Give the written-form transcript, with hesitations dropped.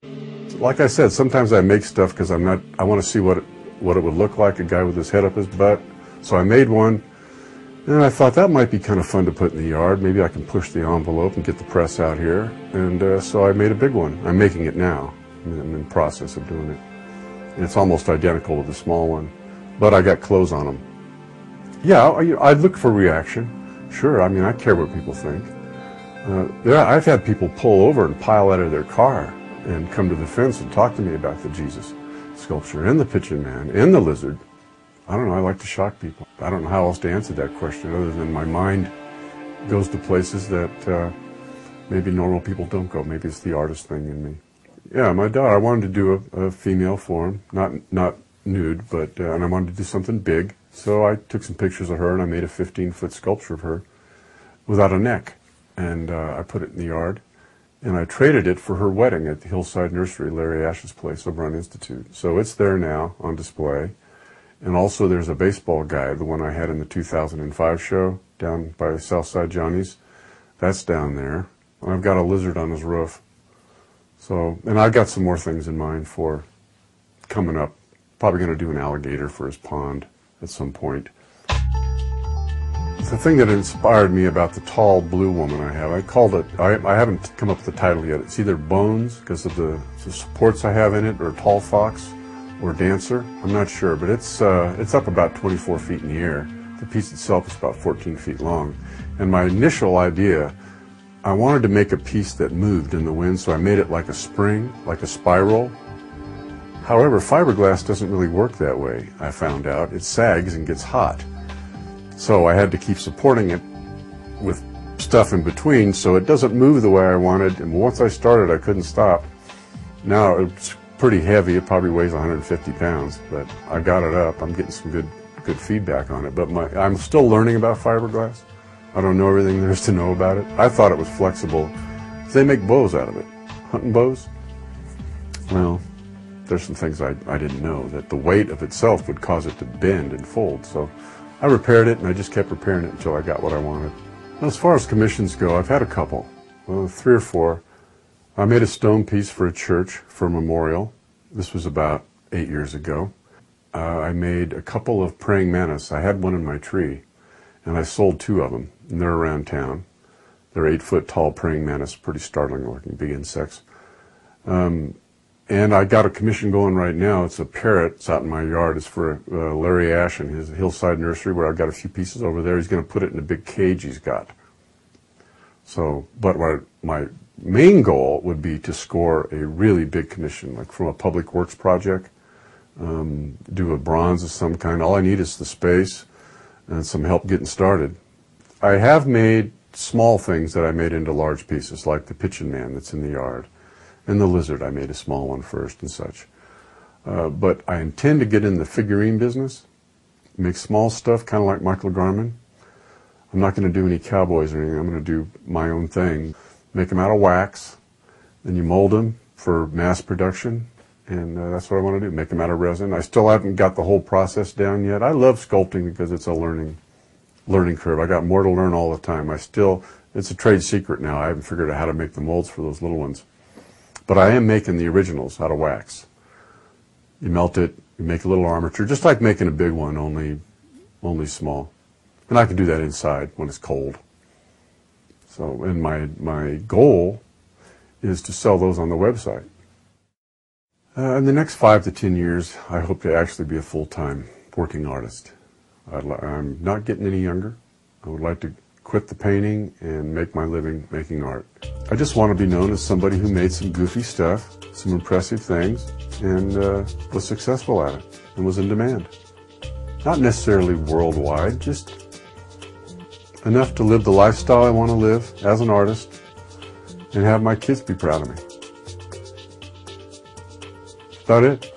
Like I said, sometimes I make stuff because I want to see what it would look like, a guy with his head up his butt. So I made one, and I thought that might be kind of fun to put in the yard. Maybe I can push the envelope and get the press out here. And so I made a big one. I'm making it now. I'm in the process of doing it. And it's almost identical to the small one, but I got clothes on them. Yeah, I'd look for reaction. Sure, I mean, I care what people think. I've had people pull over and pile out of their car and come to the fence and talk to me about the Jesus sculpture and the Pigeon Man and the lizard. I don't know, I like to shock people. I don't know how else to answer that question other than my mind goes to places that maybe normal people don't go. Maybe it's the artist thing in me. Yeah, my daughter, I wanted to do a female form, not nude, but and I wanted to do something big. So I took some pictures of her and I made a 15-foot sculpture of her without a neck. And I put it in the yard. And I traded it for her wedding at the Hillside Nursery, Larry Ash's place over on Institute. So it's there now on display. And also there's a baseball guide, the one I had in the 2005 show down by Southside Johnny's. That's down there. And I've got a lizard on his roof. So, and I've got some more things in mind for coming up. Probably going to do an alligator for his pond at some point. The thing that inspired me about the tall blue woman I have, I called it, I haven't come up with the title yet. It's either Bones, because of the supports I have in it, or Tall Fox, or Dancer. I'm not sure, but it's up about 24 feet in the air. The piece itself is about 14 feet long. And my initial idea, I wanted to make a piece that moved in the wind, so I made it like a spring, like a spiral. However, fiberglass doesn't really work that way, I found out. It sags and gets hot. So I had to keep supporting it with stuff in between so it doesn't move the way I wanted. And once I started, I couldn't stop. Now it's pretty heavy. It probably weighs 150 pounds, but I got it up. I'm getting some good feedback on it. But I'm still learning about fiberglass. I don't know everything there is to know about it. I thought it was flexible. They make bows out of it. Hunting bows? Well, there's some things I didn't know, that the weight of itself would cause it to bend and fold. So I repaired it, and I just kept repairing it until I got what I wanted. As far as commissions go, I've had a couple, 3 or 4. I made a stone piece for a church for a memorial. This was about 8 years ago. I made a couple of praying mantis. I had one in my tree, and I sold 2 of them, and they're around town. They're 8-foot tall praying mantis, pretty startling looking, big insects. And I got a commission going right now. It's a parrot. It's out in my yard. It's for Larry Ash and his Hillside Nursery, where I've got a few pieces over there. He's going to put it in a big cage he's got. So, but my main goal would be to score a really big commission, like from a public works project, do a bronze of some kind. All I need is the space and some help getting started. I have made small things that I made into large pieces, like the Pigeon Man that's in the yard. And the lizard, I made a small one first and such. But I intend to get in the figurine business, make small stuff, kind of like Michael Garman. I'm not going to do any cowboys or anything. I'm going to do my own thing. Make them out of wax, then you mold them for mass production, and that's what I want to do, make them out of resin. I still haven't got the whole process down yet. I love sculpting because it's a learning curve. I got more to learn all the time. It's a trade secret now. I haven't figured out how to make the molds for those little ones. But I am making the originals out of wax. You melt it, you make a little armature, just like making a big one, only small. And I can do that inside when it's cold. So, and my goal is to sell those on the website. In the next 5 to 10 years, I hope to actually be a full-time working artist. I'm not getting any younger. I would like to quit the painting and make my living making art. I just want to be known as somebody who made some goofy stuff, some impressive things, and was successful at it and was in demand. Not necessarily worldwide, just enough to live the lifestyle I want to live as an artist and have my kids be proud of me. That's about it.